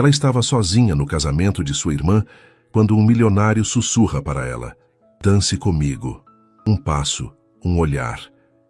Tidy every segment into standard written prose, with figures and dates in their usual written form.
Ela estava sozinha no casamento de sua irmã quando um milionário sussurra para ela: "Dance comigo." Um passo, um olhar,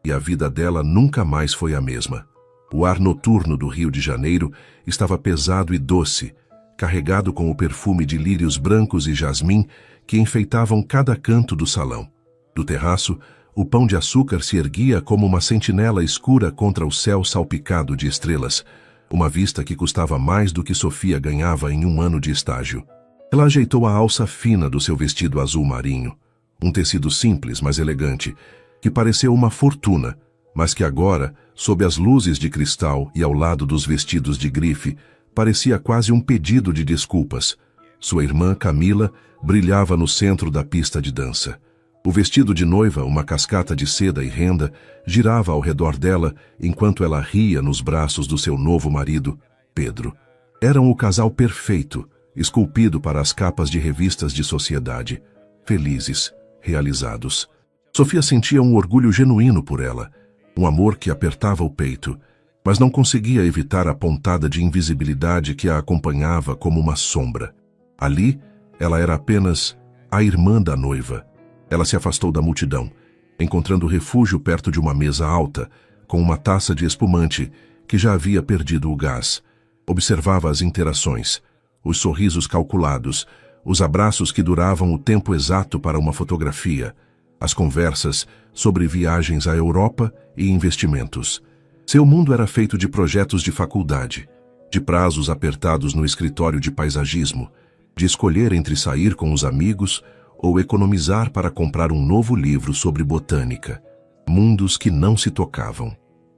e a vida dela nunca mais foi a mesma. O ar noturno do Rio de Janeiro estava pesado e doce, carregado com o perfume de lírios brancos e jasmim que enfeitavam cada canto do salão. Do terraço, o pão de açúcar se erguia como uma sentinela escura contra o céu salpicado de estrelas, uma vista que custava mais do que Sofia ganhava em um ano de estágio. Ela ajeitou a alça fina do seu vestido azul marinho, um tecido simples, mas elegante, que pareceu uma fortuna, mas que agora, sob as luzes de cristal e ao lado dos vestidos de grife, parecia quase um pedido de desculpas. Sua irmã, Camila, brilhava no centro da pista de dança. O vestido de noiva, uma cascata de seda e renda, girava ao redor dela enquanto ela ria nos braços do seu novo marido, Pedro. Eram o casal perfeito, esculpido para as capas de revistas de sociedade. Felizes, realizados. Sofia sentia um orgulho genuíno por ela, um amor que apertava o peito, mas não conseguia evitar a pontada de invisibilidade que a acompanhava como uma sombra. Ali, ela era apenas a irmã da noiva. Ela se afastou da multidão, encontrando refúgio perto de uma mesa alta, com uma taça de espumante que já havia perdido o gás. Observava as interações, os sorrisos calculados, os abraços que duravam o tempo exato para uma fotografia, as conversas sobre viagens à Europa e investimentos. Seu mundo era feito de projetos de faculdade, de prazos apertados no escritório de paisagismo, de escolher entre sair com os amigos ou economizar para comprar um novo livro sobre botânica. Mundos que não se tocavam.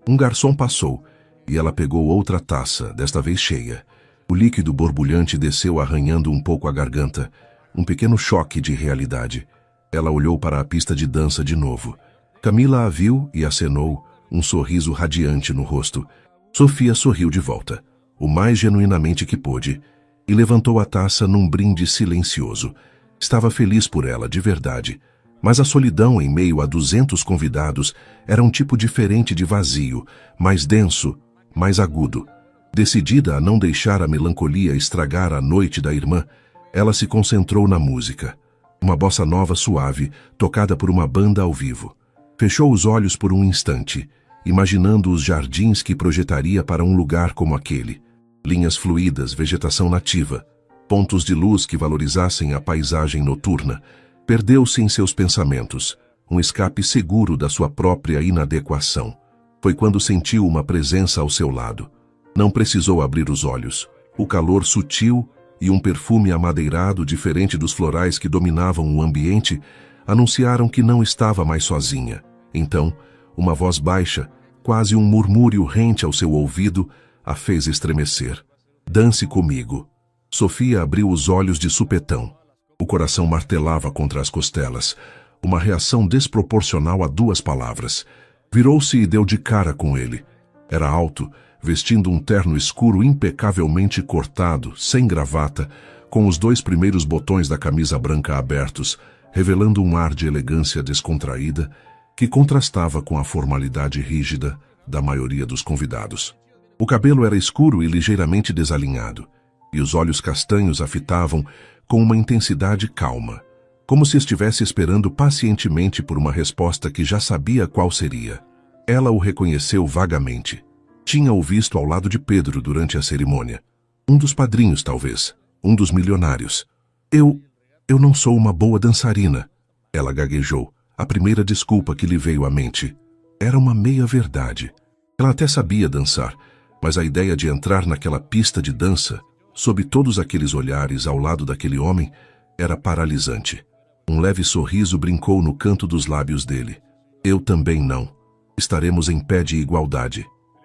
Um garçom passou e ela pegou outra taça, desta vez cheia. O líquido borbulhante desceu arranhando um pouco a garganta, um pequeno choque de realidade. Ela olhou para a pista de dança de novo. Camila a viu e acenou, um sorriso radiante no rosto. Sofia sorriu de volta, o mais genuinamente que pôde, e levantou a taça num brinde silencioso. Estava feliz por ela, de verdade, mas a solidão em meio a 200 convidados era um tipo diferente de vazio, mais denso, mais agudo. Decidida a não deixar a melancolia estragar a noite da irmã, ela se concentrou na música. Uma bossa nova suave, tocada por uma banda ao vivo. Fechou os olhos por um instante, imaginando os jardins que projetaria para um lugar como aquele. Linhas fluídas, vegetação nativa, pontos de luz que valorizassem a paisagem noturna. Perdeu-se em seus pensamentos, um escape seguro da sua própria inadequação. Foi quando sentiu uma presença ao seu lado. Não precisou abrir os olhos. O calor sutil e um perfume amadeirado diferente dos florais que dominavam o ambiente anunciaram que não estava mais sozinha. Então, uma voz baixa, quase um murmúrio rente ao seu ouvido, a fez estremecer. "Dance comigo." Sofia abriu os olhos de supetão. O coração martelava contra as costelas, uma reação desproporcional a duas palavras. Virou-se e deu de cara com ele. Era alto, vestindo um terno escuro impecavelmente cortado, sem gravata, com os 2 primeiros botões da camisa branca abertos, revelando um ar de elegância descontraída que contrastava com a formalidade rígida da maioria dos convidados. O cabelo era escuro e ligeiramente desalinhado, e os olhos castanhos a fitavam com uma intensidade calma, como se estivesse esperando pacientemente por uma resposta que já sabia qual seria. Ela o reconheceu vagamente. Tinha-o visto ao lado de Pedro durante a cerimônia. Um dos padrinhos, talvez. Um dos milionários. Eu não sou uma boa dançarina. Ela gaguejou, a primeira desculpa que lhe veio à mente. Era uma meia-verdade. Ela até sabia dançar, mas a ideia de entrar naquela pista de dança, sob todos aqueles olhares ao lado daquele homem, era paralisante. Um leve sorriso brincou no canto dos lábios dele. Eu também não. Estaremos em pé de igualdade.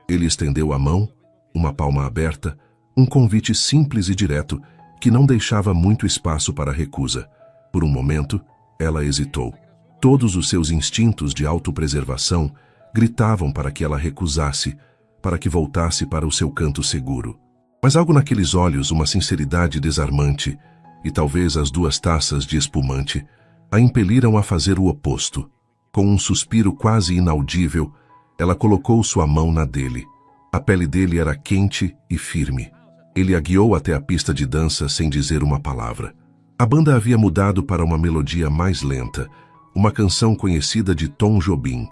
Ele estendeu a mão, uma palma aberta, um convite simples e direto que não deixava muito espaço para recusa. Por um momento, ela hesitou. Todos os seus instintos de autopreservação gritavam para que ela recusasse, para que voltasse para o seu canto seguro. Mas algo naqueles olhos, uma sinceridade desarmante, e talvez as 2 taças de espumante, a impeliram a fazer o oposto. Com um suspiro quase inaudível, ela colocou sua mão na dele. A pele dele era quente e firme. Ele a guiou até a pista de dança sem dizer uma palavra. A banda havia mudado para uma melodia mais lenta, uma canção conhecida de Tom Jobim.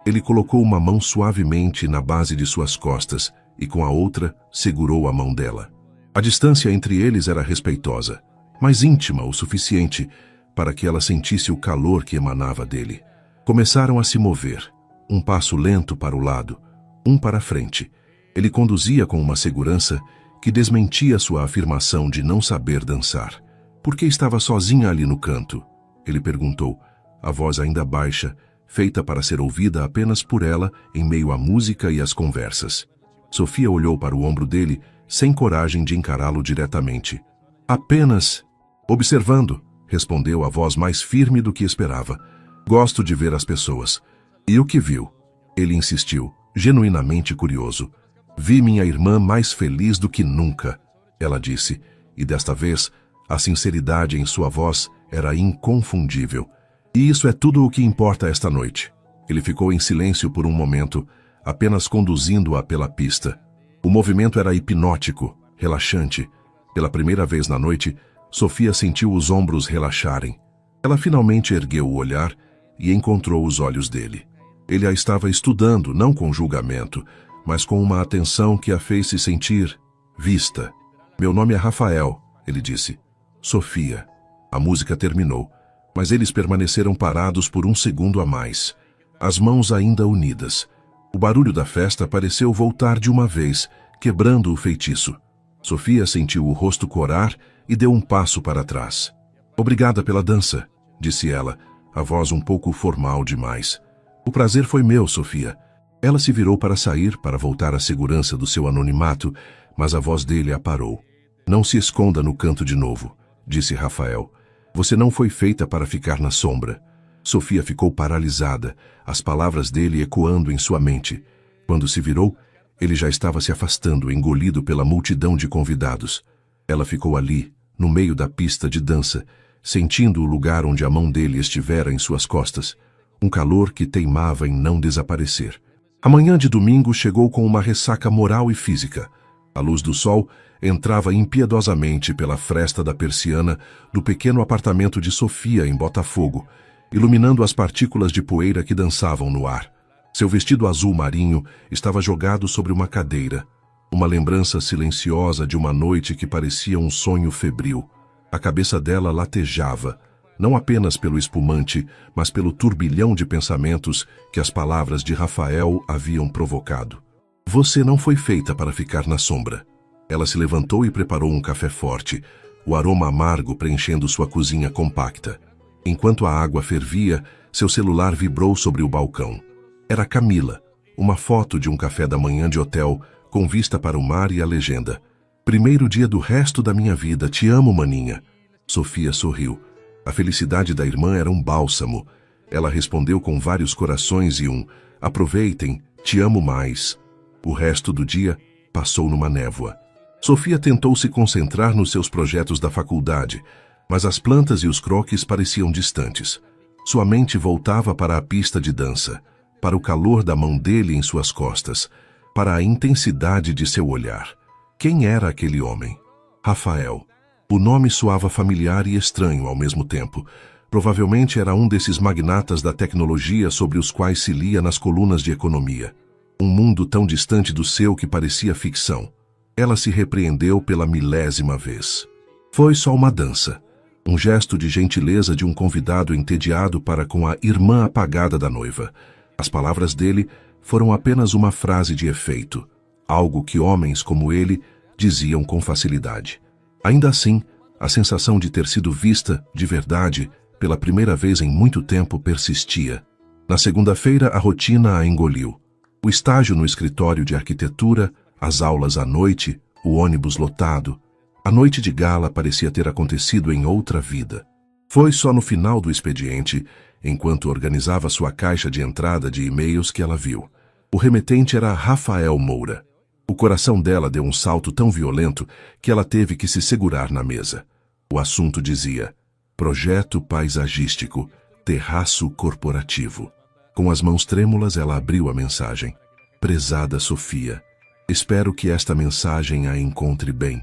Ele colocou uma mão suavemente na base de suas costas e com a outra segurou a mão dela. A distância entre eles era respeitosa, mas íntima o suficiente para que ela sentisse o calor que emanava dele. Começaram a se mover, um passo lento para o lado, um para a frente. Ele conduzia com uma segurança que desmentia sua afirmação de não saber dançar. Por que estava sozinha ali no canto? Ele perguntou, a voz ainda baixa, feita para ser ouvida apenas por ela em meio à música e às conversas. Sofia olhou para o ombro dele, sem coragem de encará-lo diretamente. Apenas observando, respondeu a voz mais firme do que esperava. Gosto de ver as pessoas. E o que viu? Ele insistiu, genuinamente curioso. Vi minha irmã mais feliz do que nunca, ela disse, e desta vez a sinceridade em sua voz era inconfundível. E isso é tudo o que importa esta noite. Ele ficou em silêncio por um momento, apenas conduzindo-a pela pista. O movimento era hipnótico, relaxante. Pela primeira vez na noite, Sofia sentiu os ombros relaxarem. Ela finalmente ergueu o olhar e encontrou os olhos dele. Ele a estava estudando, não com julgamento, mas com uma atenção que a fez se sentir vista. Meu nome é Rafael, ele disse. Sofia. A música terminou, mas eles permaneceram parados por um segundo a mais, as mãos ainda unidas. O barulho da festa pareceu voltar de uma vez, quebrando o feitiço. Sofia sentiu o rosto corar e deu um passo para trás. Obrigada pela dança, disse ela, a voz um pouco formal demais. O prazer foi meu, Sofia. Ela se virou para sair, para voltar à segurança do seu anonimato, mas a voz dele a parou. Não se esconda no canto de novo, disse Rafael. Você não foi feita para ficar na sombra. Sofia ficou paralisada, as palavras dele ecoando em sua mente. Quando se virou, ele já estava se afastando, engolido pela multidão de convidados. Ela ficou ali, no meio da pista de dança, sentindo o lugar onde a mão dele estivera em suas costas, um calor que teimava em não desaparecer. A manhã de domingo chegou com uma ressaca moral e física. A luz do sol entrava impiedosamente pela fresta da persiana do pequeno apartamento de Sofia em Botafogo, iluminando as partículas de poeira que dançavam no ar. Seu vestido azul marinho estava jogado sobre uma cadeira, uma lembrança silenciosa de uma noite que parecia um sonho febril. A cabeça dela latejava, não apenas pelo espumante, mas pelo turbilhão de pensamentos que as palavras de Rafael haviam provocado. Você não foi feita para ficar na sombra. Ela se levantou e preparou um café forte, o aroma amargo preenchendo sua cozinha compacta. Enquanto a água fervia, seu celular vibrou sobre o balcão. Era Camila, uma foto de um café da manhã de hotel, com vista para o mar e a legenda. Primeiro dia do resto da minha vida, te amo, maninha. Sofia sorriu. A felicidade da irmã era um bálsamo. Ela respondeu com vários corações e um aproveitem, te amo mais. O resto do dia passou numa névoa. Sofia tentou se concentrar nos seus projetos da faculdade, mas as plantas e os croquis pareciam distantes. Sua mente voltava para a pista de dança, para o calor da mão dele em suas costas, para a intensidade de seu olhar. Quem era aquele homem? Rafael. O nome soava familiar e estranho ao mesmo tempo. Provavelmente era um desses magnatas da tecnologia sobre os quais se lia nas colunas de economia. Um mundo tão distante do seu que parecia ficção. Ela se repreendeu pela 1000ª vez. Foi só uma dança. Um gesto de gentileza de um convidado entediado para com a irmã apagada da noiva. As palavras dele foram apenas uma frase de efeito, algo que homens como ele diziam com facilidade. Ainda assim, a sensação de ter sido vista, de verdade, pela primeira vez em muito tempo persistia. Na segunda-feira, a rotina a engoliu. O estágio no escritório de arquitetura, as aulas à noite, o ônibus lotado. A noite de gala parecia ter acontecido em outra vida. Foi só no final do expediente, enquanto organizava sua caixa de entrada de e-mails, que ela viu. O remetente era Rafael Moura. O coração dela deu um salto tão violento que ela teve que se segurar na mesa. O assunto dizia: Projeto paisagístico, terraço corporativo. Com as mãos trêmulas, ela abriu a mensagem. Prezada Sofia, espero que esta mensagem a encontre bem.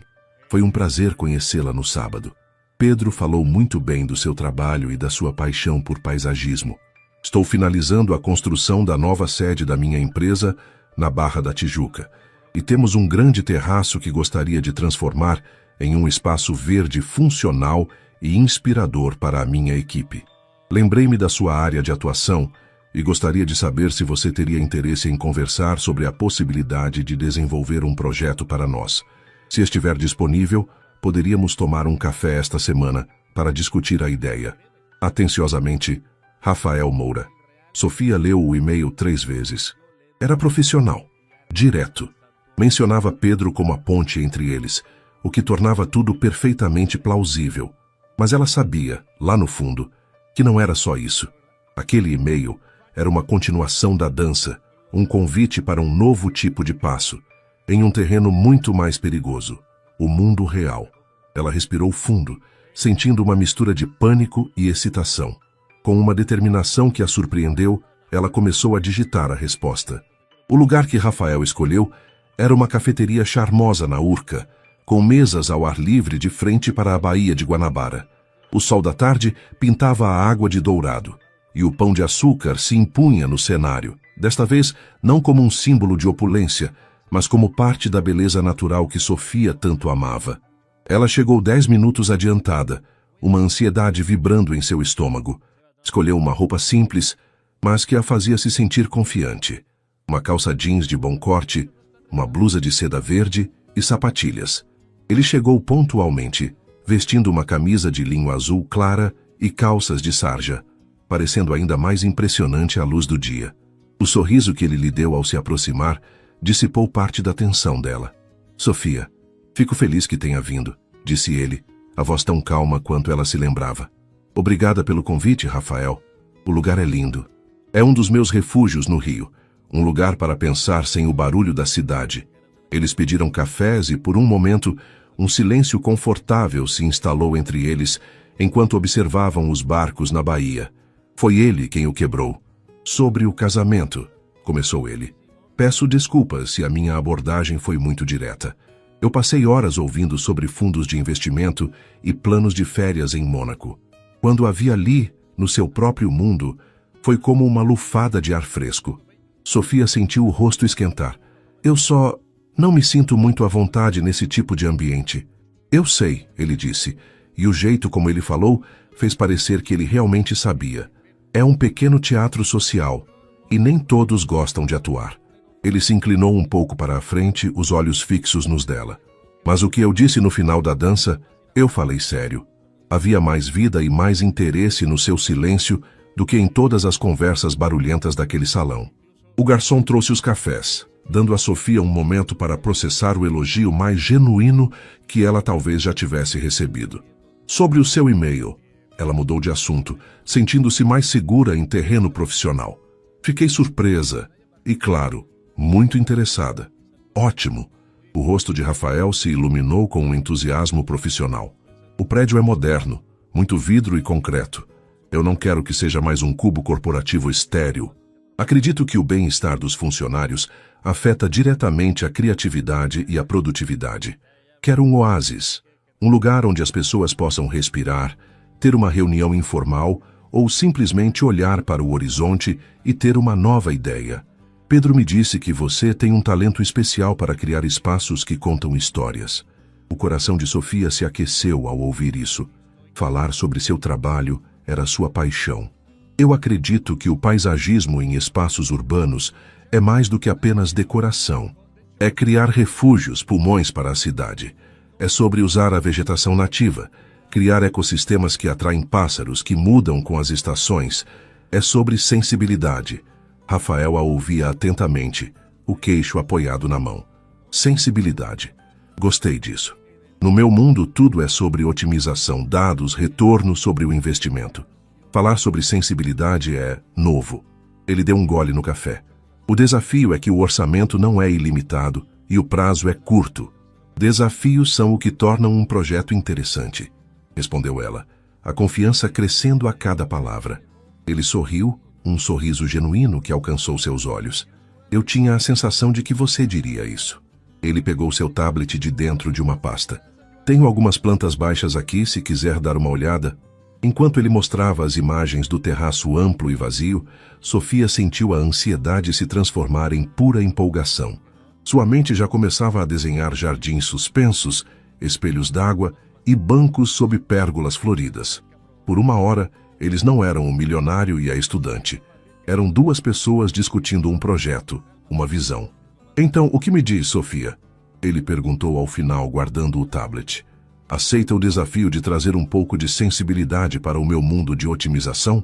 Foi um prazer conhecê-la no sábado. Pedro falou muito bem do seu trabalho e da sua paixão por paisagismo. Estou finalizando a construção da nova sede da minha empresa na Barra da Tijuca. E temos um grande terraço que gostaria de transformar em um espaço verde funcional e inspirador para a minha equipe. Lembrei-me da sua área de atuação e gostaria de saber se você teria interesse em conversar sobre a possibilidade de desenvolver um projeto para nós. Se estiver disponível, poderíamos tomar um café esta semana para discutir a ideia. Atenciosamente, Rafael Moura. Sofia leu o e-mail 3 vezes. Era profissional, direto. Mencionava Pedro como a ponte entre eles, o que tornava tudo perfeitamente plausível. Mas ela sabia, lá no fundo, que não era só isso. Aquele e-mail era uma continuação da dança, um convite para um novo tipo de passo, em um terreno muito mais perigoso, o mundo real. Ela respirou fundo, sentindo uma mistura de pânico e excitação. Com uma determinação que a surpreendeu, ela começou a digitar a resposta. O lugar que Rafael escolheu era uma cafeteria charmosa na Urca, com mesas ao ar livre de frente para a Baía de Guanabara. O sol da tarde pintava a água de dourado, e o pão de açúcar se impunha no cenário, desta vez não como um símbolo de opulência, mas como parte da beleza natural que Sofia tanto amava. Ela chegou 10 minutos adiantada, uma ansiedade vibrando em seu estômago. Escolheu uma roupa simples, mas que a fazia se sentir confiante. Uma calça jeans de bom corte, uma blusa de seda verde e sapatilhas. Ele chegou pontualmente, vestindo uma camisa de linho azul clara e calças de sarja, parecendo ainda mais impressionante à luz do dia. O sorriso que ele lhe deu ao se aproximar dissipou parte da tensão dela. Sofia, fico feliz que tenha vindo, disse ele, a voz tão calma quanto ela se lembrava. Obrigada pelo convite, Rafael. O lugar é lindo. É um dos meus refúgios no Rio, um lugar para pensar sem o barulho da cidade. Eles pediram cafés e, por um momento, um silêncio confortável se instalou entre eles enquanto observavam os barcos na baía. Foi ele quem o quebrou. Sobre o casamento, começou ele. Peço desculpas se a minha abordagem foi muito direta. Eu passei horas ouvindo sobre fundos de investimento e planos de férias em Mônaco. Quando a vi ali, no seu próprio mundo, foi como uma lufada de ar fresco. Sofia sentiu o rosto esquentar. Eu só não me sinto muito à vontade nesse tipo de ambiente. Eu sei, ele disse, e o jeito como ele falou fez parecer que ele realmente sabia. É um pequeno teatro social, e nem todos gostam de atuar. Ele se inclinou um pouco para a frente, os olhos fixos nos dela. Mas o que eu disse no final da dança, eu falei sério. Havia mais vida e mais interesse no seu silêncio do que em todas as conversas barulhentas daquele salão. O garçom trouxe os cafés, dando a Sofia um momento para processar o elogio mais genuíno que ela talvez já tivesse recebido. Sobre o seu e-mail, ela mudou de assunto, sentindo-se mais segura em terreno profissional. Fiquei surpresa e, claro, muito interessada. Ótimo! O rosto de Rafael se iluminou com um entusiasmo profissional. O prédio é moderno, muito vidro e concreto. Eu não quero que seja mais um cubo corporativo estéril. Acredito que o bem-estar dos funcionários afeta diretamente a criatividade e a produtividade. Quero um oásis, um lugar onde as pessoas possam respirar, ter uma reunião informal ou simplesmente olhar para o horizonte e ter uma nova ideia. Pedro me disse que você tem um talento especial para criar espaços que contam histórias. O coração de Sofia se aqueceu ao ouvir isso. Falar sobre seu trabalho era sua paixão. Eu acredito que o paisagismo em espaços urbanos é mais do que apenas decoração. É criar refúgios, pulmões para a cidade. É sobre usar a vegetação nativa, criar ecossistemas que atraem pássaros, que mudam com as estações. É sobre sensibilidade. Rafael a ouvia atentamente, o queixo apoiado na mão. Sensibilidade. Gostei disso. No meu mundo, tudo é sobre otimização, dados, retorno sobre o investimento. Falar sobre sensibilidade é novo. Ele deu um gole no café. O desafio é que o orçamento não é ilimitado e o prazo é curto. Desafios são o que tornam um projeto interessante, respondeu ela, a confiança crescendo a cada palavra. Ele sorriu, um sorriso genuíno que alcançou seus olhos. Eu tinha a sensação de que você diria isso. Ele pegou seu tablet de dentro de uma pasta. Tenho algumas plantas baixas aqui, se quiser dar uma olhada. Enquanto ele mostrava as imagens do terraço amplo e vazio, Sofia sentiu a ansiedade se transformar em pura empolgação. Sua mente já começava a desenhar jardins suspensos, espelhos d'água e bancos sob pérgolas floridas. Por uma hora, eles não eram o milionário e a estudante. Eram duas pessoas discutindo um projeto, uma visão. Então, o que me diz, Sofia? Ele perguntou ao final, guardando o tablet. Aceita o desafio de trazer um pouco de sensibilidade para o meu mundo de otimização?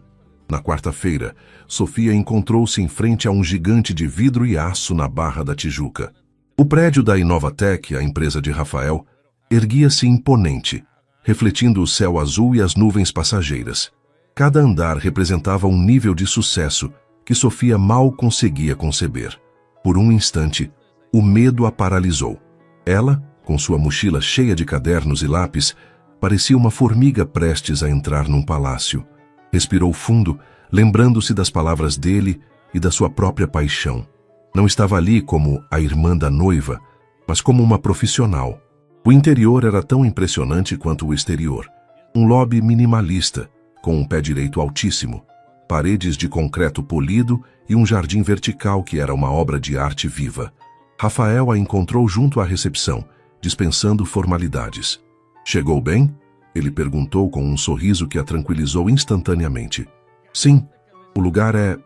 Na quarta-feira, Sofia encontrou-se em frente a um gigante de vidro e aço na Barra da Tijuca. O prédio da Inovatec, a empresa de Rafael, erguia-se imponente, refletindo o céu azul e as nuvens passageiras. Cada andar representava um nível de sucesso que Sofia mal conseguia conceber. Por um instante, o medo a paralisou. Ela, com sua mochila cheia de cadernos e lápis, parecia uma formiga prestes a entrar num palácio. Respirou fundo, lembrando-se das palavras dele e da sua própria paixão. Não estava ali como a irmã da noiva, mas como uma profissional. O interior era tão impressionante quanto o exterior. Um lobby minimalista, com um pé direito altíssimo, paredes de concreto polido e um jardim vertical que era uma obra de arte viva. Rafael a encontrou junto à recepção, dispensando formalidades. Chegou bem? Ele perguntou com um sorriso que a tranquilizou instantaneamente. Sim, o lugar é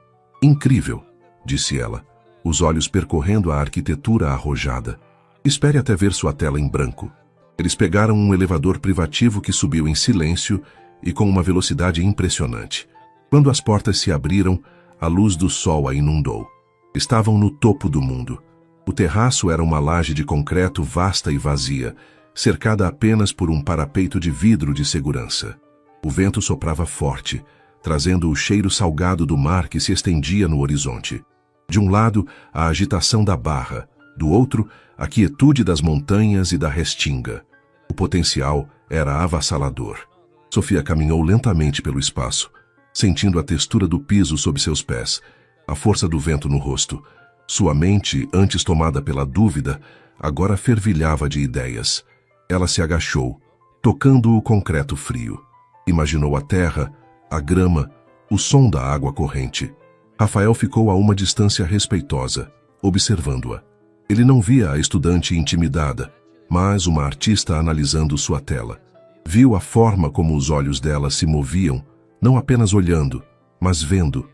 incrível, disse ela, os olhos percorrendo a arquitetura arrojada. Espere até ver sua tela em branco. Eles pegaram um elevador privativo que subiu em silêncio e com uma velocidade impressionante. Quando as portas se abriram, a luz do sol a inundou. Estavam no topo do mundo. O terraço era uma laje de concreto vasta e vazia, cercada apenas por um parapeito de vidro de segurança. O vento soprava forte, trazendo o cheiro salgado do mar que se estendia no horizonte. De um lado, a agitação da barra, do outro, a quietude das montanhas e da restinga. O potencial era avassalador. Sofia caminhou lentamente pelo espaço, sentindo a textura do piso sob seus pés, a força do vento no rosto. Sua mente, antes tomada pela dúvida, agora fervilhava de ideias. Ela se agachou, tocando o concreto frio. Imaginou a terra, a grama, o som da água corrente. Rafael ficou a uma distância respeitosa, observando-a. Ele não via a estudante intimidada, mas uma artista analisando sua tela. Viu a forma como os olhos dela se moviam, não apenas olhando, mas vendo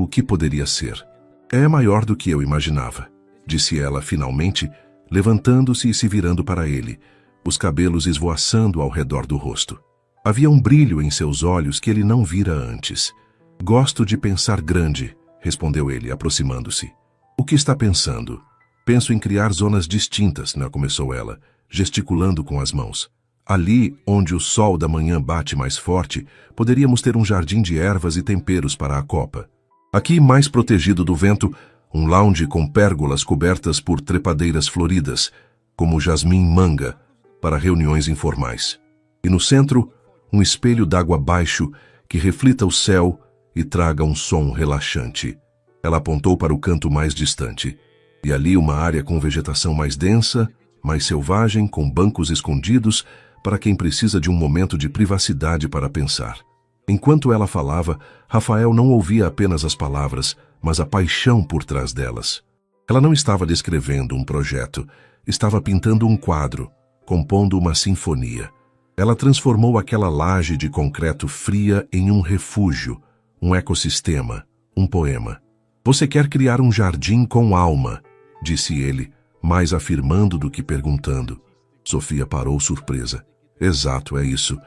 o que poderia ser. É maior do que eu imaginava, disse ela finalmente, levantando-se e se virando para ele, os cabelos esvoaçando ao redor do rosto. Havia um brilho em seus olhos que ele não vira antes. Gosto de pensar grande, respondeu ele, aproximando-se. O que está pensando? Penso em criar zonas distintas, começou ela, gesticulando com as mãos. Ali, onde o sol da manhã bate mais forte, poderíamos ter um jardim de ervas e temperos para a copa. Aqui, mais protegido do vento, um lounge com pérgolas cobertas por trepadeiras floridas, como jasmim-manga, para reuniões informais. E no centro, um espelho d'água baixo que reflita o céu e traga um som relaxante. Ela apontou para o canto mais distante. E ali uma área com vegetação mais densa, mais selvagem, com bancos escondidos, para quem precisa de um momento de privacidade para pensar. Enquanto ela falava, Rafael não ouvia apenas as palavras, mas a paixão por trás delas. Ela não estava descrevendo um projeto, estava pintando um quadro, compondo uma sinfonia. Ela transformou aquela laje de concreto fria em um refúgio, um ecossistema, um poema. Você quer criar um jardim com alma, disse ele, mais afirmando do que perguntando. Sofia parou surpresa. Exato, é isso.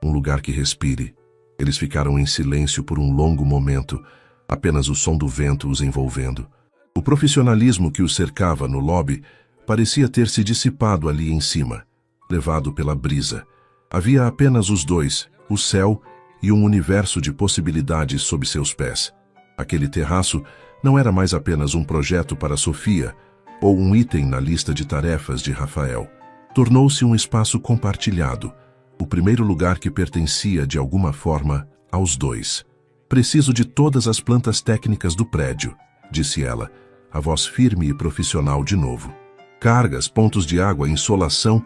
Um lugar que respire. Eles ficaram em silêncio por um longo momento, apenas o som do vento os envolvendo. O profissionalismo que os cercava no lobby parecia ter se dissipado ali em cima, levado pela brisa. Havia apenas os dois, o céu e um universo de possibilidades sob seus pés. Aquele terraço não era mais apenas um projeto para Sofia ou um item na lista de tarefas de Rafael. Tornou-se um espaço compartilhado, o primeiro lugar que pertencia de alguma forma aos dois. Preciso de todas as plantas técnicas do prédio, disse ela, a voz firme e profissional de novo. Cargas, pontos de água, insolação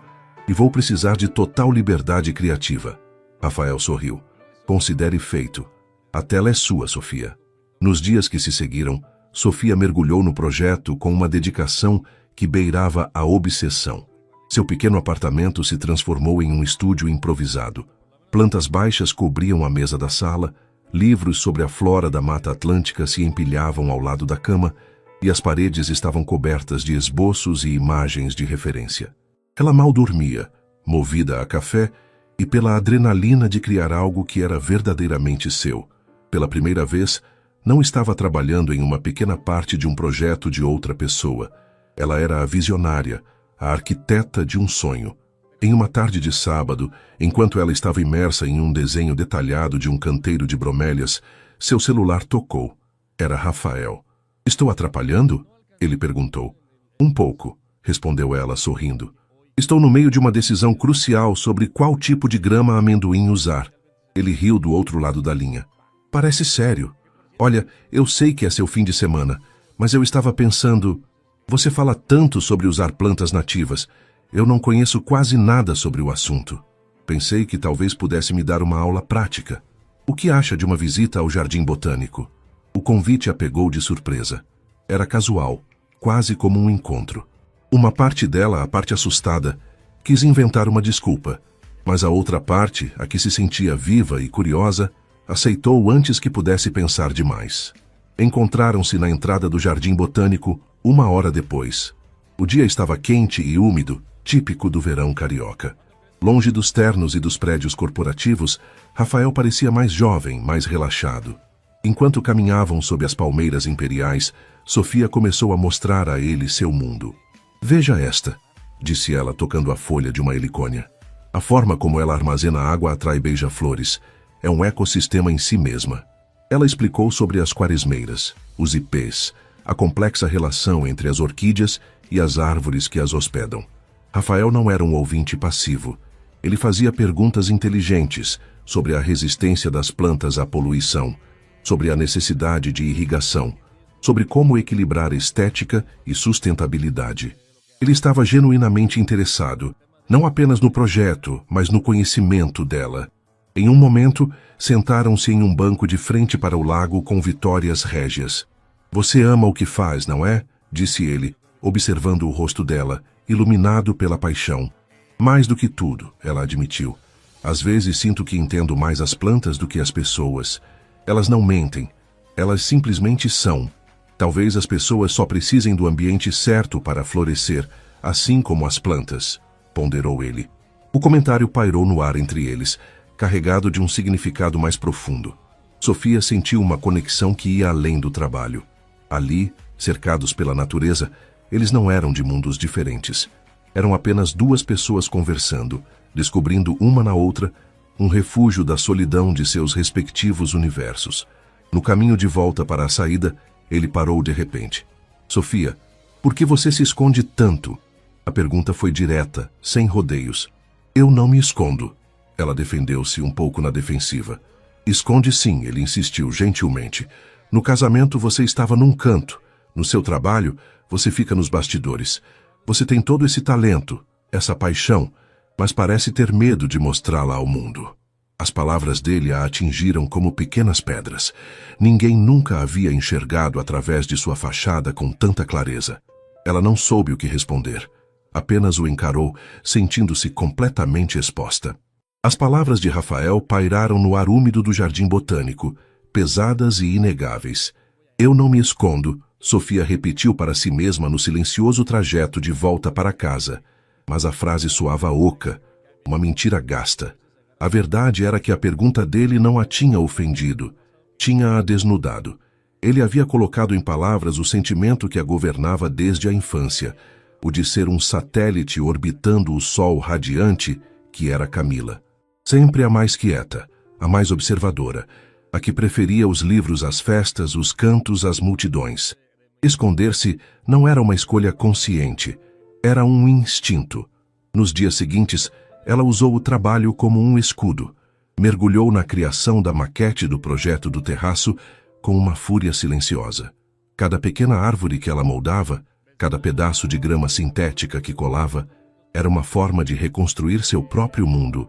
e vou precisar de total liberdade criativa. Rafael sorriu. Considere feito. A tela é sua, Sofia. Nos dias que se seguiram, Sofia mergulhou no projeto com uma dedicação que beirava a obsessão. Seu pequeno apartamento se transformou em um estúdio improvisado. Plantas baixas cobriam a mesa da sala, livros sobre a flora da Mata Atlântica se empilhavam ao lado da cama e as paredes estavam cobertas de esboços e imagens de referência. Ela mal dormia, movida a café e pela adrenalina de criar algo que era verdadeiramente seu. Pela primeira vez, não estava trabalhando em uma pequena parte de um projeto de outra pessoa. Ela era a visionária, a arquiteta de um sonho. Em uma tarde de sábado, enquanto ela estava imersa em um desenho detalhado de um canteiro de bromélias, seu celular tocou. Era Rafael. "Estou atrapalhando?" ele perguntou. "Um pouco", respondeu ela, sorrindo. "Estou no meio de uma decisão crucial sobre qual tipo de grama amendoim usar." Ele riu do outro lado da linha. "Parece sério. Olha, eu sei que é seu fim de semana, mas eu estava pensando... Você fala tanto sobre usar plantas nativas. Eu não conheço quase nada sobre o assunto. Pensei que talvez pudesse me dar uma aula prática. O que acha de uma visita ao Jardim Botânico?" O convite a pegou de surpresa. Era casual, quase como um encontro. Uma parte dela, a parte assustada, quis inventar uma desculpa, mas a outra parte, a que se sentia viva e curiosa, aceitou antes que pudesse pensar demais. Encontraram-se na entrada do Jardim Botânico 1 hora depois. O dia estava quente e úmido, típico do verão carioca. Longe dos ternos e dos prédios corporativos, Rafael parecia mais jovem, mais relaxado. Enquanto caminhavam sob as palmeiras imperiais, Sofia começou a mostrar a ele seu mundo. "Veja esta", disse ela, tocando a folha de uma helicônia. "A forma como ela armazena água atrai beija-flores. É um ecossistema em si mesma." Ela explicou sobre as quaresmeiras, os ipês, a complexa relação entre as orquídeas e as árvores que as hospedam. Rafael não era um ouvinte passivo. Ele fazia perguntas inteligentes sobre a resistência das plantas à poluição, sobre a necessidade de irrigação, sobre como equilibrar estética e sustentabilidade. Ele estava genuinamente interessado, não apenas no projeto, mas no conhecimento dela. Em um momento, sentaram-se em um banco de frente para o lago com vitórias régias. "Você ama o que faz, não é?" disse ele, observando o rosto dela, iluminado pela paixão. "Mais do que tudo", ela admitiu. "Às vezes sinto que entendo mais as plantas do que as pessoas. Elas não mentem, elas simplesmente são. Talvez as pessoas só precisem do ambiente certo para florescer, assim como as plantas", ponderou ele. O comentário pairou no ar entre eles, carregado de um significado mais profundo. Sofia sentiu uma conexão que ia além do trabalho. Ali, cercados pela natureza, eles não eram de mundos diferentes. Eram apenas duas pessoas conversando, descobrindo uma na outra um refúgio da solidão de seus respectivos universos. No caminho de volta para a saída, ele parou de repente. "Sofia, por que você se esconde tanto?" A pergunta foi direta, sem rodeios. "Eu não me escondo." Ela defendeu-se um pouco na defensiva. "Esconde sim", ele insistiu gentilmente. "No casamento você estava num canto. No seu trabalho, você fica nos bastidores. Você tem todo esse talento, essa paixão, mas parece ter medo de mostrá-la ao mundo." As palavras dele a atingiram como pequenas pedras. Ninguém nunca havia enxergado através de sua fachada com tanta clareza. Ela não soube o que responder. Apenas o encarou, sentindo-se completamente exposta. As palavras de Rafael pairaram no ar úmido do Jardim Botânico, pesadas e inegáveis. "Eu não me escondo", Sofia repetiu para si mesma no silencioso trajeto de volta para casa. Mas a frase soava oca, uma mentira gasta. A verdade era que a pergunta dele não a tinha ofendido, tinha-a desnudado. Ele havia colocado em palavras o sentimento que a governava desde a infância, o de ser um satélite orbitando o sol radiante que era Camila. Sempre a mais quieta, a mais observadora, a que preferia os livros às festas, os cantos às multidões. Esconder-se não era uma escolha consciente, era um instinto. Nos dias seguintes, ela usou o trabalho como um escudo. Mergulhou na criação da maquete do projeto do terraço com uma fúria silenciosa. Cada pequena árvore que ela moldava, cada pedaço de grama sintética que colava, Era uma forma de reconstruir seu próprio mundo,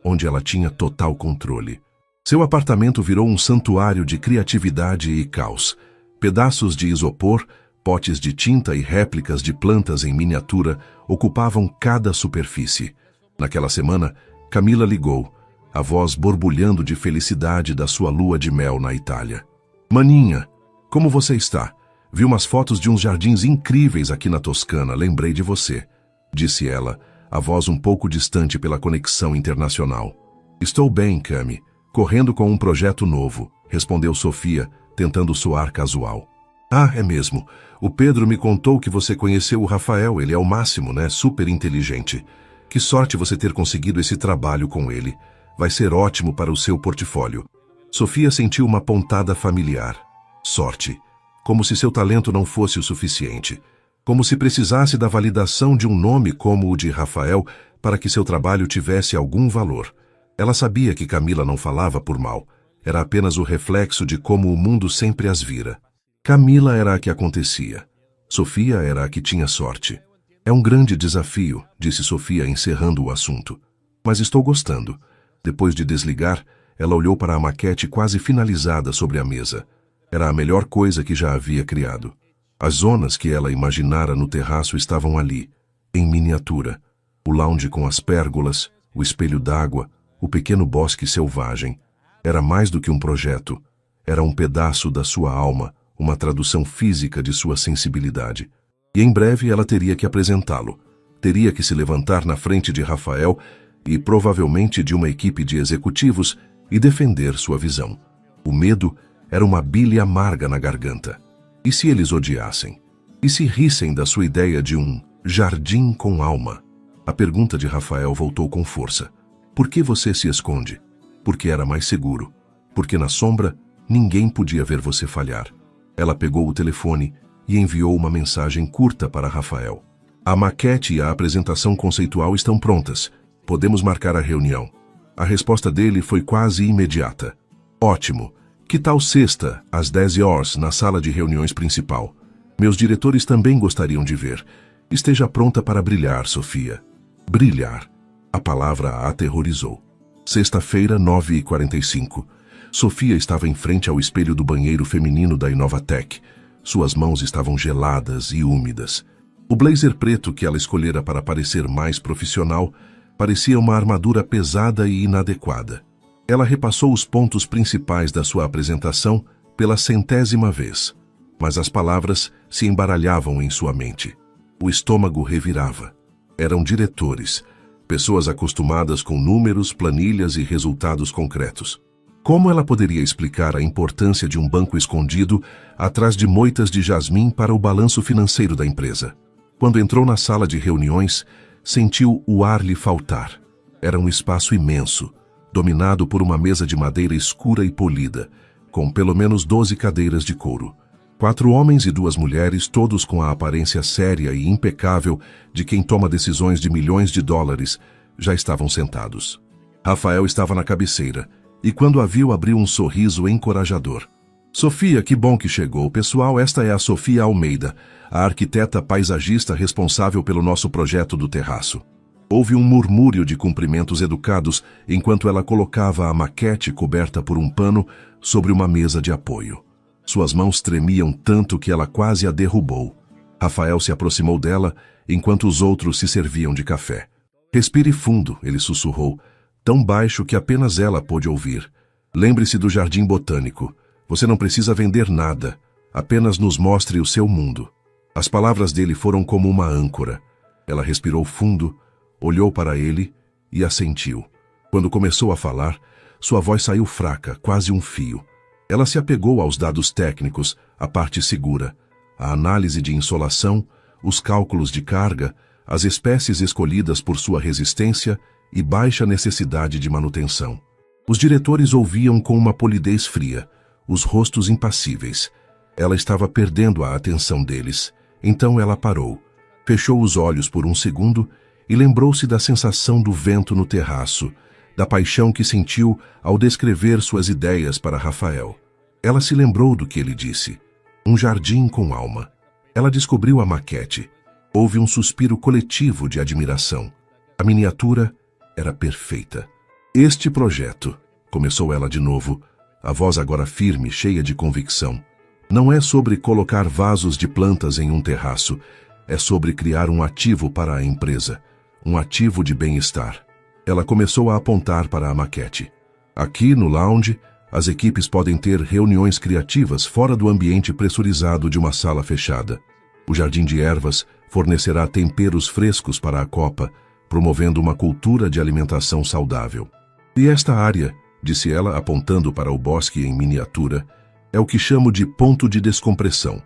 onde ela tinha total controle. Seu apartamento virou um santuário de criatividade e caos. Pedaços de isopor, potes de tinta e réplicas de plantas em miniatura ocupavam cada superfície. Naquela semana, Camila ligou, a voz borbulhando de felicidade da sua lua de mel na Itália. Maninha, como você está? Vi umas fotos de uns jardins incríveis aqui na Toscana, lembrei de você, disse ela, a voz um pouco distante pela conexão internacional. Estou bem, Cami, correndo com um projeto novo, respondeu Sofia, tentando soar casual. Ah, é mesmo. O Pedro me contou que você conheceu o Rafael, ele é o máximo, né? Super inteligente. Que sorte você ter conseguido esse trabalho com ele. Vai ser ótimo para o seu portfólio. Sofia sentiu uma pontada familiar. Sorte. Como se seu talento não fosse o suficiente. Como se precisasse da validação de um nome como o de Rafael para que seu trabalho tivesse algum valor. Ela sabia que Camila não falava por mal. Era apenas o reflexo de como o mundo sempre as vira. Camila era a que acontecia. Sofia era a que tinha sorte. É um grande desafio, disse Sofia encerrando o assunto. Mas estou gostando. Depois de desligar, ela olhou para a maquete quase finalizada sobre a mesa. Era a melhor coisa que já havia criado. As zonas que ela imaginara no terraço estavam ali, em miniatura. O lounge com as pérgolas, o espelho d'água, o pequeno bosque selvagem. Era mais do que um projeto. Era um pedaço da sua alma, uma tradução física de sua sensibilidade. E em breve ela teria que apresentá-lo. Teria que se levantar na frente de Rafael e provavelmente de uma equipe de executivos e defender sua visão. O medo era uma bile amarga na garganta. E se eles odiassem? E se rissem da sua ideia de um jardim com alma? A pergunta de Rafael voltou com força. Por que você se esconde? Porque era mais seguro. Porque na sombra, ninguém podia ver você falhar. Ela pegou o telefone e enviou uma mensagem curta para Rafael. A maquete e a apresentação conceitual estão prontas. Podemos marcar a reunião. A resposta dele foi quase imediata. Ótimo. Que tal sexta, às 10 horas, na sala de reuniões principal? Meus diretores também gostariam de ver. Esteja pronta para brilhar, Sofia. Brilhar. A palavra a aterrorizou. Sexta-feira, 9h45. Sofia estava em frente ao espelho do banheiro feminino da Inovatec. Suas mãos estavam geladas e úmidas. O blazer preto que ela escolhera para parecer mais profissional parecia uma armadura pesada e inadequada. Ela repassou os pontos principais da sua apresentação pela 100ª vez, mas as palavras se embaralhavam em sua mente. O estômago revirava. Eram diretores, pessoas acostumadas com números, planilhas e resultados concretos. Como ela poderia explicar a importância de um banco escondido atrás de moitas de jasmim para o balanço financeiro da empresa? Quando entrou na sala de reuniões, sentiu o ar lhe faltar. Era um espaço imenso, dominado por uma mesa de madeira escura e polida, com pelo menos 12 cadeiras de couro. 4 homens e 2 mulheres, todos com a aparência séria e impecável de quem toma decisões de milhões de dólares, já estavam sentados. Rafael estava na cabeceira, e quando a viu abriu um sorriso encorajador. Sofia, que bom que chegou. Pessoal, esta é a Sofia Almeida, a arquiteta paisagista responsável pelo nosso projeto do terraço. Houve um murmúrio de cumprimentos educados enquanto ela colocava a maquete coberta por um pano sobre uma mesa de apoio. Suas mãos tremiam tanto que ela quase a derrubou. Rafael se aproximou dela enquanto os outros se serviam de café. Respire fundo, ele sussurrou, tão baixo que apenas ela pôde ouvir. Lembre-se do jardim botânico. Você não precisa vender nada. Apenas nos mostre o seu mundo. As palavras dele foram como uma âncora. Ela respirou fundo, olhou para ele e assentiu. Quando começou a falar, sua voz saiu fraca, quase um fio. Ela se apegou aos dados técnicos, a parte segura, a análise de insolação, os cálculos de carga, as espécies escolhidas por sua resistência e baixa necessidade de manutenção. Os diretores ouviam com uma polidez fria, os rostos impassíveis. Ela estava perdendo a atenção deles, então ela parou, fechou os olhos por um segundo e lembrou-se da sensação do vento no terraço, da paixão que sentiu ao descrever suas ideias para Rafael. Ela se lembrou do que ele disse. Um jardim com alma. Ela descobriu a maquete. Houve um suspiro coletivo de admiração. A miniatura era perfeita. Este projeto, começou ela de novo, a voz agora firme, cheia de convicção, não é sobre colocar vasos de plantas em um terraço, é sobre criar um ativo para a empresa, um ativo de bem-estar. Ela começou a apontar para a maquete. Aqui no lounge, as equipes podem ter reuniões criativas fora do ambiente pressurizado de uma sala fechada. O jardim de ervas fornecerá temperos frescos para a copa, promovendo uma cultura de alimentação saudável. E esta área, disse ela apontando para o bosque em miniatura, é o que chamo de ponto de descompressão.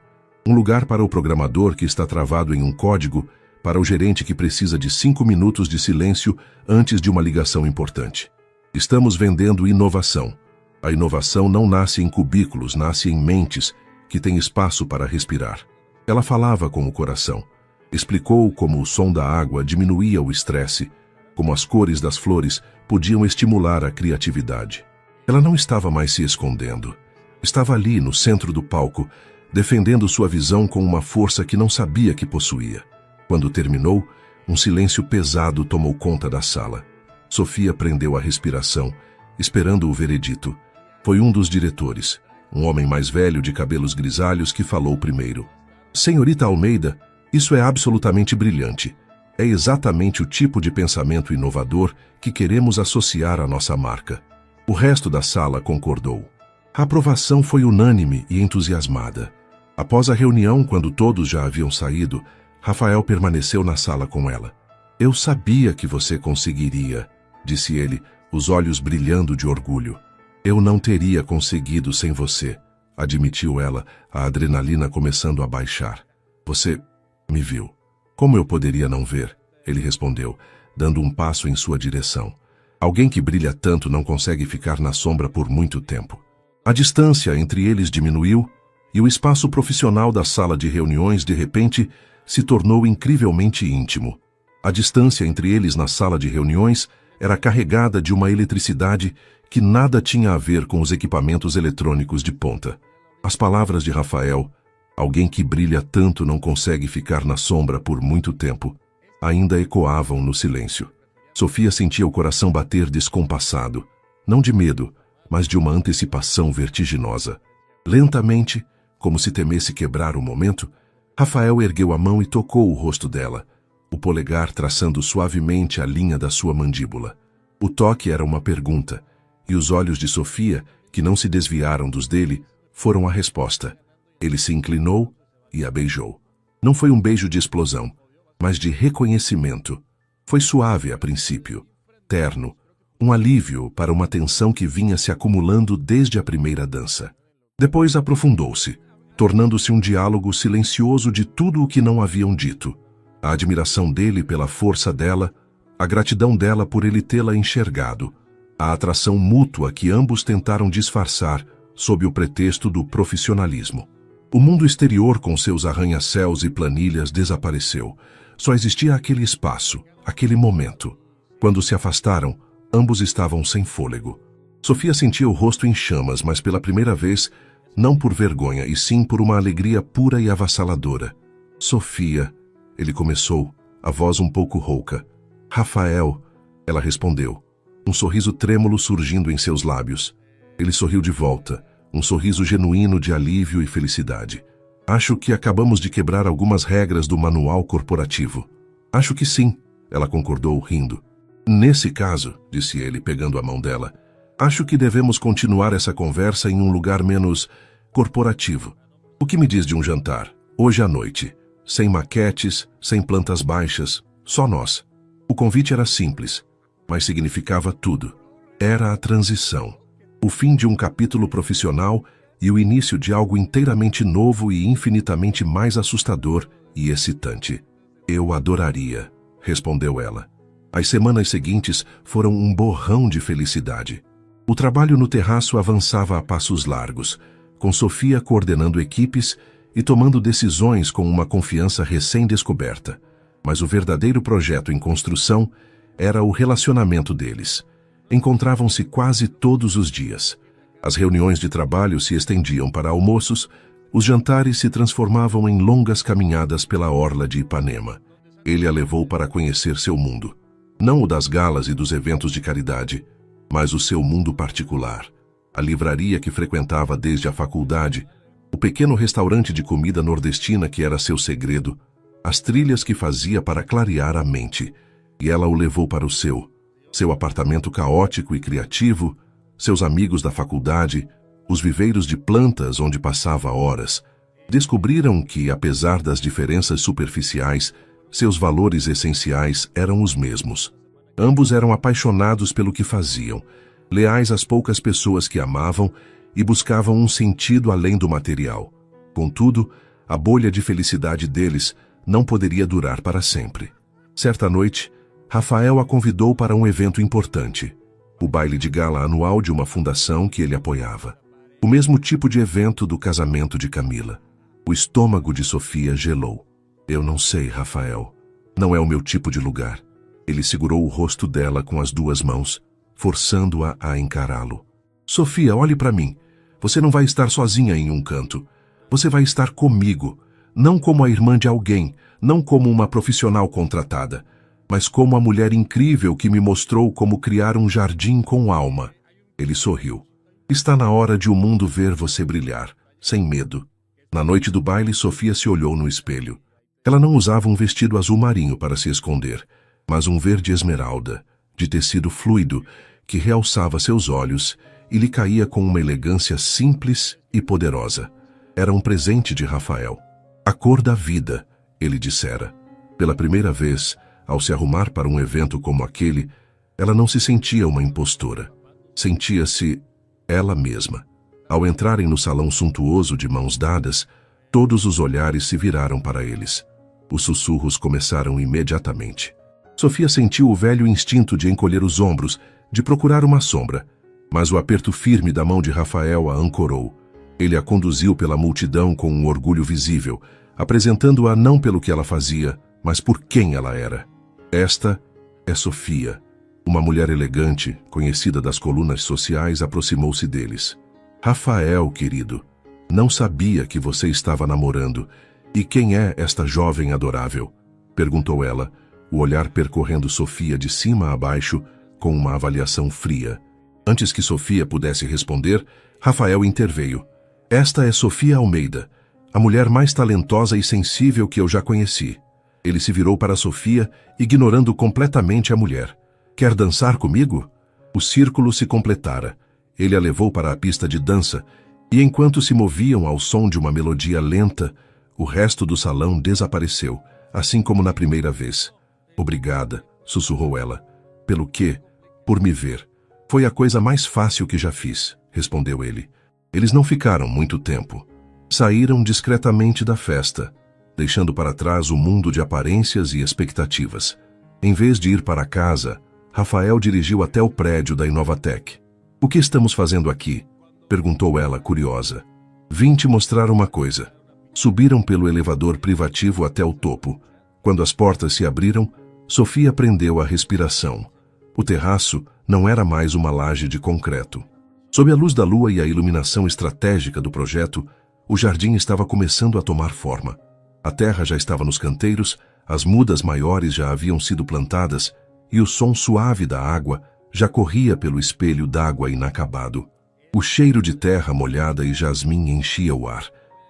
Um lugar para o programador que está travado em um código, para o gerente que precisa de 5 minutos de silêncio antes de uma ligação importante. Estamos vendendo inovação. A inovação não nasce em cubículos, nasce em mentes que têm espaço para respirar. Ela falava com o coração. Explicou como o som da água diminuía o estresse, como as cores das flores podiam estimular a criatividade. Ela não estava mais se escondendo. Estava ali, no centro do palco, defendendo sua visão com uma força que não sabia que possuía. Quando terminou, um silêncio pesado tomou conta da sala. Sofia prendeu a respiração, esperando o veredito. Foi um dos diretores, um homem mais velho de cabelos grisalhos, que falou primeiro. Senhorita Almeida, isso é absolutamente brilhante. É exatamente o tipo de pensamento inovador que queremos associar à nossa marca. O resto da sala concordou. A aprovação foi unânime e entusiasmada. Após a reunião, quando todos já haviam saído, Rafael permaneceu na sala com ela. Eu sabia que você conseguiria, disse ele, os olhos brilhando de orgulho. Eu não teria conseguido sem você, admitiu ela, a adrenalina começando a baixar. Você me viu. Como eu poderia não ver? Ele respondeu, dando um passo em sua direção. Alguém que brilha tanto não consegue ficar na sombra por muito tempo. A distância entre eles diminuiu e o espaço profissional da sala de reuniões, de repente, se tornou incrivelmente íntimo. A distância entre eles na sala de reuniões era carregada de uma eletricidade que nada tinha a ver com os equipamentos eletrônicos de ponta. As palavras de Rafael, alguém que brilha tanto não consegue ficar na sombra por muito tempo, ainda ecoavam no silêncio. Sofia sentia o coração bater descompassado, não de medo, mas de uma antecipação vertiginosa. Lentamente, como se temesse quebrar o momento, Rafael ergueu a mão e tocou o rosto dela, o polegar traçando suavemente a linha da sua mandíbula. O toque era uma pergunta, e os olhos de Sofia, que não se desviaram dos dele, foram a resposta. Ele se inclinou e a beijou. Não foi um beijo de explosão, mas de reconhecimento. Foi suave a princípio, terno, um alívio para uma tensão que vinha se acumulando desde a primeira dança. Depois aprofundou-se, tornando-se um diálogo silencioso de tudo o que não haviam dito. A admiração dele pela força dela, a gratidão dela por ele tê-la enxergado, a atração mútua que ambos tentaram disfarçar sob o pretexto do profissionalismo. O mundo exterior com seus arranha-céus e planilhas desapareceu. Só existia aquele espaço, aquele momento. Quando se afastaram, ambos estavam sem fôlego. Sofia sentia o rosto em chamas, mas pela primeira vez, não por vergonha, e sim por uma alegria pura e avassaladora. Sofia, ele começou, a voz um pouco rouca. Rafael, ela respondeu, um sorriso trêmulo surgindo em seus lábios. Ele sorriu de volta, um sorriso genuíno de alívio e felicidade. Acho que acabamos de quebrar algumas regras do manual corporativo. Acho que sim, ela concordou, rindo. Nesse caso, disse ele, pegando a mão dela, acho que devemos continuar essa conversa em um lugar menos corporativo. O que me diz de um jantar, hoje à noite? Sem maquetes, sem plantas baixas, só nós. O convite era simples, mas significava tudo. Era a transição. O fim de um capítulo profissional e o início de algo inteiramente novo e infinitamente mais assustador e excitante. Eu adoraria, respondeu ela. As semanas seguintes foram um borrão de felicidade. O trabalho no terraço avançava a passos largos, com Sofia coordenando equipes e tomando decisões com uma confiança recém-descoberta. Mas o verdadeiro projeto em construção era o relacionamento deles. Encontravam-se quase todos os dias. As reuniões de trabalho se estendiam para almoços, Os jantares se transformavam em longas caminhadas pela orla de Ipanema. Ele a levou para conhecer seu mundo. Não o das galas e dos eventos de caridade, mas o seu mundo particular. A livraria que frequentava desde a faculdade, o pequeno restaurante de comida nordestina que era seu segredo, as trilhas que fazia para clarear a mente. E ela o levou para o seu apartamento caótico e criativo, seus amigos da faculdade, os viveiros de plantas onde passava horas. Descobriram que, apesar das diferenças superficiais, seus valores essenciais eram os mesmos. Ambos eram apaixonados pelo que faziam, leais às poucas pessoas que amavam e buscavam um sentido além do material. Contudo, a bolha de felicidade deles não poderia durar para sempre. Certa noite, Rafael a convidou para um evento importante, o baile de gala anual de uma fundação que ele apoiava. O mesmo tipo de evento do casamento de Camila. O estômago de Sofia gelou. Eu não sei, Rafael. Não é o meu tipo de lugar. Ele segurou o rosto dela com as duas mãos, forçando-a a encará-lo. Sofia, olhe para mim. Você não vai estar sozinha em um canto. Você vai estar comigo, não como a irmã de alguém, não como uma profissional contratada, mas como a mulher incrível que me mostrou como criar um jardim com alma. Ele sorriu. Está na hora de o mundo ver você brilhar, sem medo. Na noite do baile, Sofia se olhou no espelho. Ela não usava um vestido azul marinho para se esconder, mas um verde esmeralda, de tecido fluido, que realçava seus olhos e lhe caía com uma elegância simples e poderosa. Era um presente de Rafael. A cor da vida, ele dissera. Pela primeira vez, ao se arrumar para um evento como aquele, ela não se sentia uma impostora. Sentia-se ela mesma. Ao entrarem no salão suntuoso de mãos dadas, todos os olhares se viraram para eles. Os sussurros começaram imediatamente. Sofia sentiu o velho instinto de encolher os ombros, de procurar uma sombra, mas o aperto firme da mão de Rafael a ancorou. Ele a conduziu pela multidão com um orgulho visível, apresentando-a não pelo que ela fazia, mas por quem ela era. Esta é Sofia. Uma mulher elegante, conhecida das colunas sociais, aproximou-se deles. Rafael, querido, não sabia que você estava namorando. E quem é esta jovem adorável? Perguntou ela, o olhar percorrendo Sofia de cima a baixo com uma avaliação fria. Antes que Sofia pudesse responder, Rafael interveio. Esta é Sofia Almeida, a mulher mais talentosa e sensível que eu já conheci. Ele se virou para Sofia, ignorando completamente a mulher. Quer dançar comigo? O círculo se completara. Ele a levou para a pista de dança, e enquanto se moviam ao som de uma melodia lenta, o resto do salão desapareceu, assim como na primeira vez. Obrigada, sussurrou ela. Pelo quê? Por me ver. Foi a coisa mais fácil que já fiz, respondeu ele. Eles não ficaram muito tempo. Saíram discretamente da festa, deixando para trás o mundo de aparências e expectativas. Em vez de ir para casa, Rafael dirigiu até o prédio da Inovatec. O que estamos fazendo aqui? Perguntou ela, curiosa. Vim te mostrar uma coisa. Subiram pelo elevador privativo até o topo. Quando as portas se abriram, Sofia prendeu a respiração. O terraço não era mais uma laje de concreto. Sob a luz da lua e a iluminação estratégica do projeto, o jardim estava começando a tomar forma. A terra já estava nos canteiros, as mudas maiores já haviam sido plantadas e o som suave da água já corria pelo espelho d'água inacabado. O cheiro de terra molhada e jasmim enchia o ar.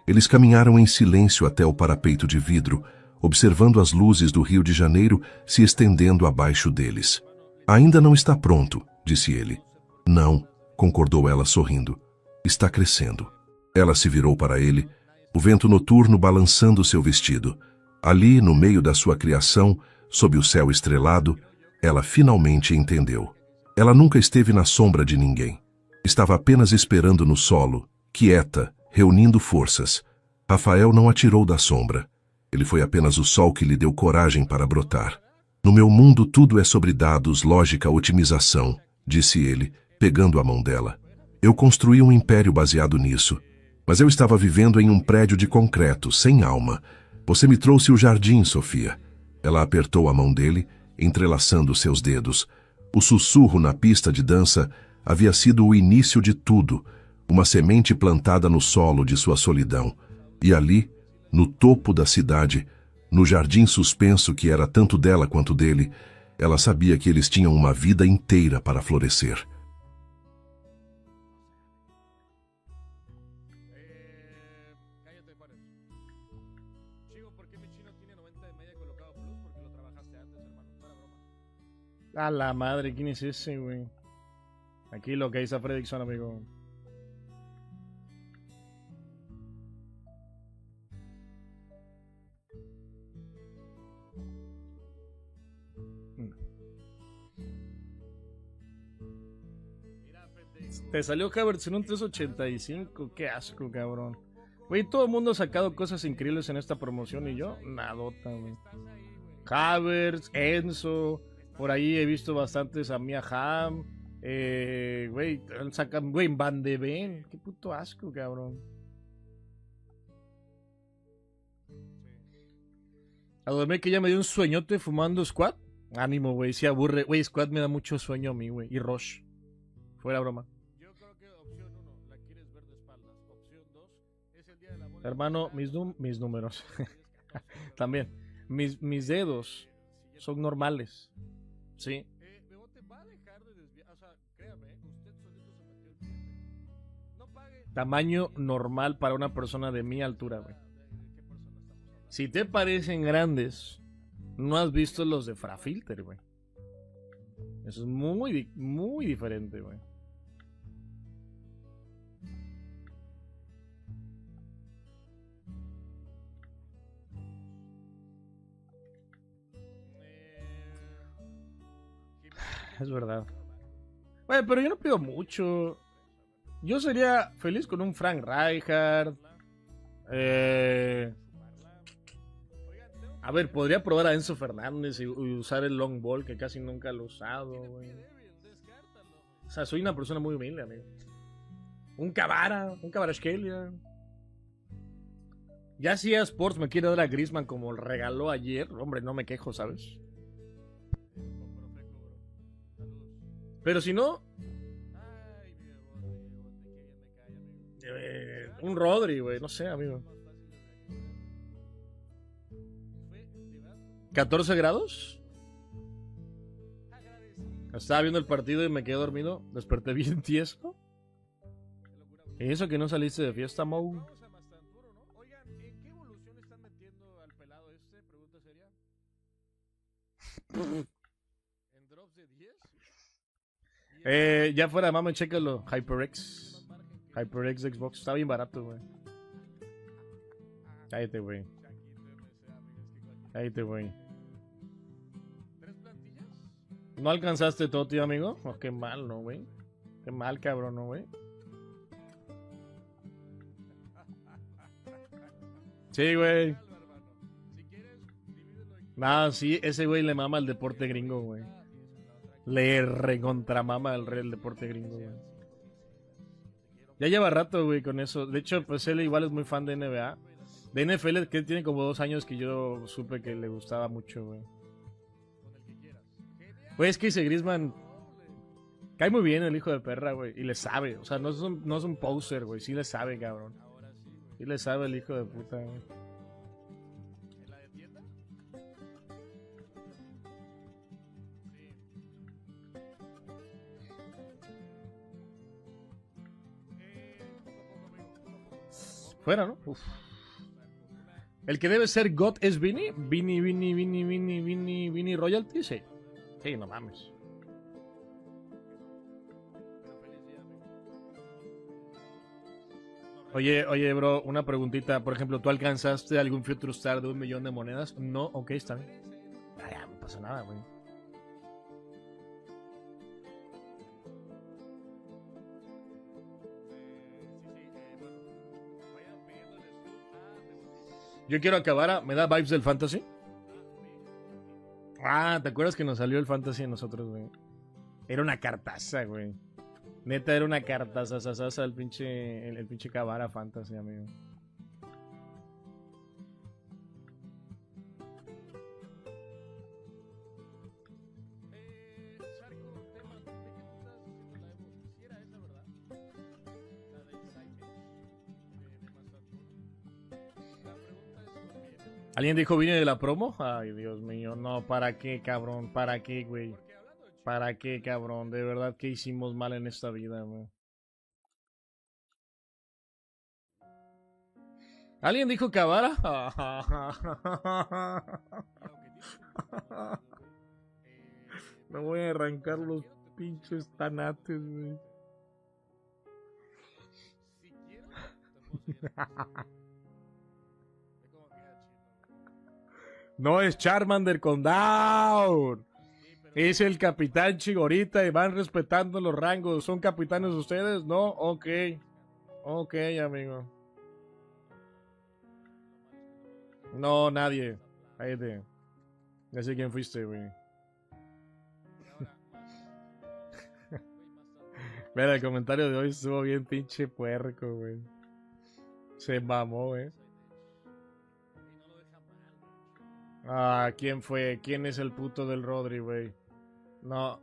Eles caminharam em silêncio até o parapeito de vidro, observando as luzes do Rio de Janeiro se estendendo abaixo deles. Ainda não está pronto, disse ele. Não, concordou ela sorrindo. Está crescendo. Ela se virou para ele, o vento noturno balançando seu vestido. Ali, no meio da sua criação, sob o céu estrelado, ela finalmente entendeu. Ela nunca esteve na sombra de ninguém. Estava apenas esperando no solo, quieta, reunindo forças. Rafael não a tirou da sombra. Ele foi apenas o sol que lhe deu coragem para brotar. No meu mundo tudo é sobre dados, lógica, otimização, disse ele, pegando a mão dela. Eu construí um império baseado nisso. Mas eu estava vivendo em um prédio de concreto, sem alma. Você me trouxe o jardim, Sofia. Ela apertou a mão dele, entrelaçando seus dedos. O sussurro na pista de dança havia sido o início de tudo, uma semente plantada no solo de sua solidão. E ali, no topo da cidade, no jardim suspenso que era tanto dela quanto dele, ela sabia que eles tinham uma vida inteira para florescer. Cállate, Juárez. Chico, ¿por qué mi chino tiene 90 de media colocado plus? Porque lo trabajaste antes, hermano. Para broma. A la madre, ¿quién es ese, güey? Aquí lo que dice Fredrickson, amigo. Te salió Havertz en un 385. Qué asco, cabrón. Güey, todo el mundo ha sacado cosas increíbles en esta promoción y yo, nadota, güey. Havertz, Enzo. Por ahí he visto bastantes a Mia Hamm. Güey, sacan, güey, Van de Ven. Qué puto asco, cabrón. A dormir que ya me dio un sueñote fumando Squad. Ánimo, güey, si aburre. Güey, Squad me da mucho sueño a mí, güey. Y Rush. Fuera broma. Yo creo que opción 1, la quieres ver de espaldas. Opción 2, es el día de la bola. Hermano, mis números. También. Mis dedos son normales. Sí. Bebote va a dejar de desviar. O sea, créame, usted solito se metió el pie. No pague. Tamaño normal para una persona de mi altura, güey. ¿De qué persona estamos hablando? Si te parecen grandes, no has visto los de Frafilter, güey. Eso es muy diferente, güey. Es verdad. Güey, pero yo no pido mucho. Yo sería feliz con un Frank Rijkaard. A ver, podría probar a Enzo Fernández y usar el long ball, que casi nunca lo he usado, güey. O sea, soy una persona muy humilde, amigo. Un Kvaratskhelia. Ya si a Sports me quiere dar a Griezmann como el regaló ayer, hombre, no me quejo, ¿sabes? Pero si no, Ay, mi bebote, qué bien me cae, amigo. un Rodri, güey, no sé, amigo. 14 grados. Estaba viendo el partido y me quedé dormido. Desperté bien tieso. ¿Y eso que no saliste de fiesta, Mo? Vamos a Mastanturo, ¿no? Oigan, ¿en qué evolución están metiendo al pelado este? Pregunta seria. ¿En drops de 10? Ya fuera, mame, chécalo. HyperX. HyperX de Xbox. Está bien barato, güey. Cállate, güey. Cállate, güey. ¿3 plantillas? ¿No alcanzaste todo, tío, amigo? Oh, qué mal, ¿no, güey? Qué mal, cabrón, ¿no, güey? Sí, güey. Si quieres, divídelo en Nada, sí, ese güey le mama el deporte gringo, güey. Le recontramama el deporte gringo, güey. Ya lleva rato, güey, con eso. De hecho, pues él igual es muy fan de NBA. De NFL, que tiene como 2 años que yo supe que le gustaba mucho, güey. Güey, es que ese Griezmann cae muy bien el hijo de perra, güey. Y le sabe. O sea, no es un poser, güey. Sí le sabe, cabrón. Sí le sabe el hijo de puta, güey. ¿En la de tienda? Fuera, ¿no? Uf. El que debe ser God es Vini. Vini Royalty, sí. Sí, no mames. Oye, bro, una preguntita. Por ejemplo, ¿tú alcanzaste algún Future Star de 1 millón de monedas? No, ok, está bien. Ya, no pasa nada, güey. Yo quiero acabar a... ¿Me da vibes del fantasy? Ah, ¿te acuerdas que nos salió el fantasy a nosotros, güey? Era una cartaza, güey. Neta, era una cartaza, el pinche Cabara fantasy, amigo. ¿Alguien dijo vine de la promo? Ay, Dios mío, no, ¿para qué, cabrón? ¿Para qué, güey? ¿Para qué, cabrón? De verdad que hicimos mal en esta vida, güey. ¿Alguien dijo Cabara? Me voy a arrancar los pinches tanates, güey. No es Charmander con Down. Es el Capitán Chigorita y van respetando los rangos. ¿Son capitanes ustedes? No, ok. Ok, amigo. No, nadie. Cállate. Ya sé quién fuiste, güey. Mira, el comentario de hoy estuvo bien pinche puerco, güey. Se mamó, güey. Ah, ¿quién fue? ¿Quién es el puto del Rodri, güey? No.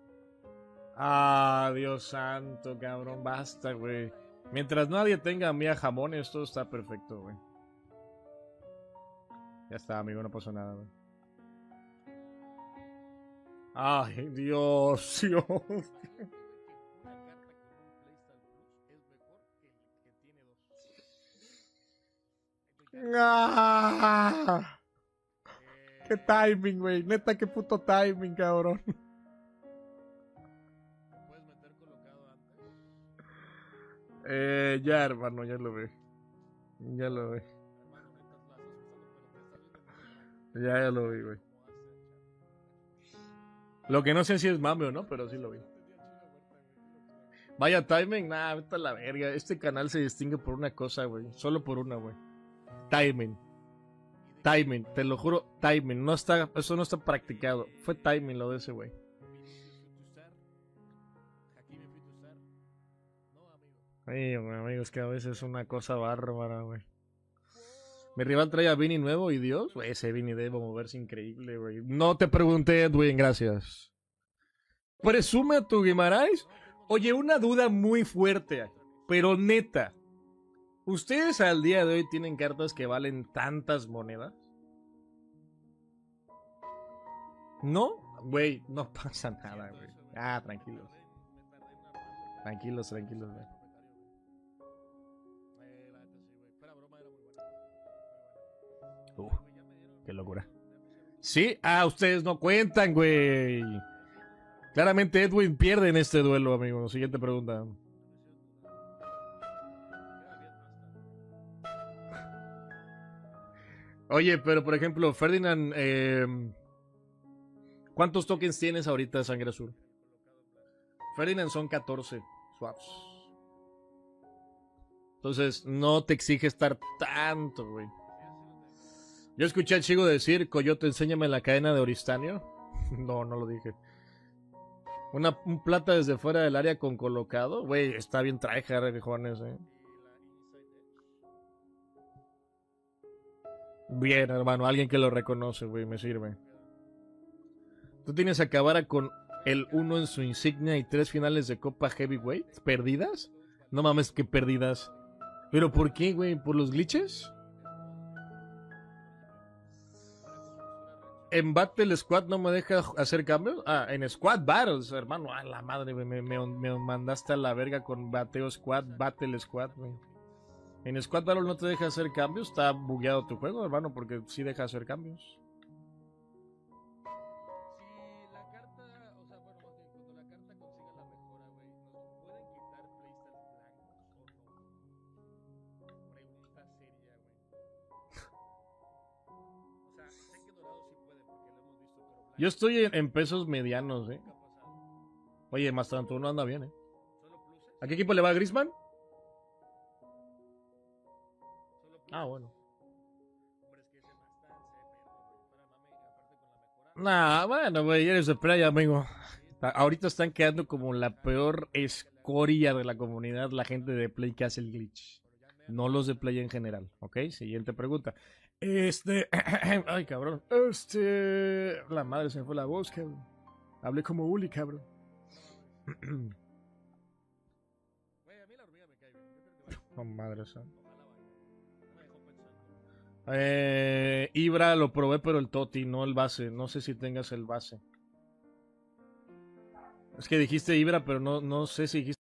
Ah, Dios santo, cabrón. Basta, güey. Mientras nadie tenga a mía jamones, todo está perfecto, güey. Ya está, amigo, no pasó nada, güey. Ay, Dios, Dios. Ah, qué timing, güey. Neta, qué puto timing, cabrón. Ya, hermano, ya lo ve. Ya lo ve. Ya lo vi, güey. Lo que no sé si es mame o no, pero sí lo vi. Vaya timing, nah, vete a la verga. Este canal se distingue por una cosa, güey. Solo por una, güey. Timing. Timing, te lo juro, timing. No está, eso no está practicado. Fue timing lo de ese, güey. Ay, güey, amigos, que a veces es una cosa bárbara, güey. Mi rival trae a Vini nuevo y Dios, güey, ese Vini debe moverse increíble, güey. No te pregunté, Edwin, gracias. ¿Presume a tu Guimaraes? Oye, una duda muy fuerte, pero neta. ¿Ustedes al día de hoy tienen cartas que valen tantas monedas? ¿No? Güey, no pasa nada, güey. Ah, tranquilos. Tranquilos, tranquilos, güey. Qué locura. Sí, ustedes no cuentan, güey. Claramente Edwin pierde en este duelo, amigo. Siguiente pregunta. Oye, pero por ejemplo, Ferdinand, ¿cuántos tokens tienes ahorita de Sangre Azul? Ferdinand son 14 swaps. Entonces, no te exige estar tanto, güey. Yo escuché al chico decir, Coyote, enséñame la cadena de Oristanio. No, no lo dije. Un plata desde fuera del área con colocado. Güey, está bien tryhard, Juanes, Bien, hermano, alguien que lo reconoce, güey, me sirve. Tú tienes a Cabara con el 1 en su insignia y 3 finales de Copa Heavyweight. ¿Perdidas? No mames, que perdidas. ¿Pero por qué, güey? ¿Por los glitches? En Battle Squad no me deja hacer cambios. En Squad Battles, hermano. A la madre, me mandaste a la verga con Bateo Squad, Battle Squad, güey. En Squad Battle no te deja hacer cambios. Está bugueado tu juego, hermano, porque sí deja hacer cambios. Yo estoy en pesos medianos, Oye, más tanto no anda bien, ¿A qué equipo le va a Griezmann? Bueno. Nah, bueno, güey, eres de playa, amigo. Ahorita están quedando como la peor escoria de la comunidad la gente de Play que hace el glitch. No los de Play en general, ¿ok? Siguiente pregunta. Ay, cabrón. La madre se me fue la voz, cabrón. Hablé como Uli, cabrón. Oh, madre santa. Ibra lo probé, pero el Toti, no el base. No sé si tengas el base. Es que dijiste Ibra, pero no sé si dijiste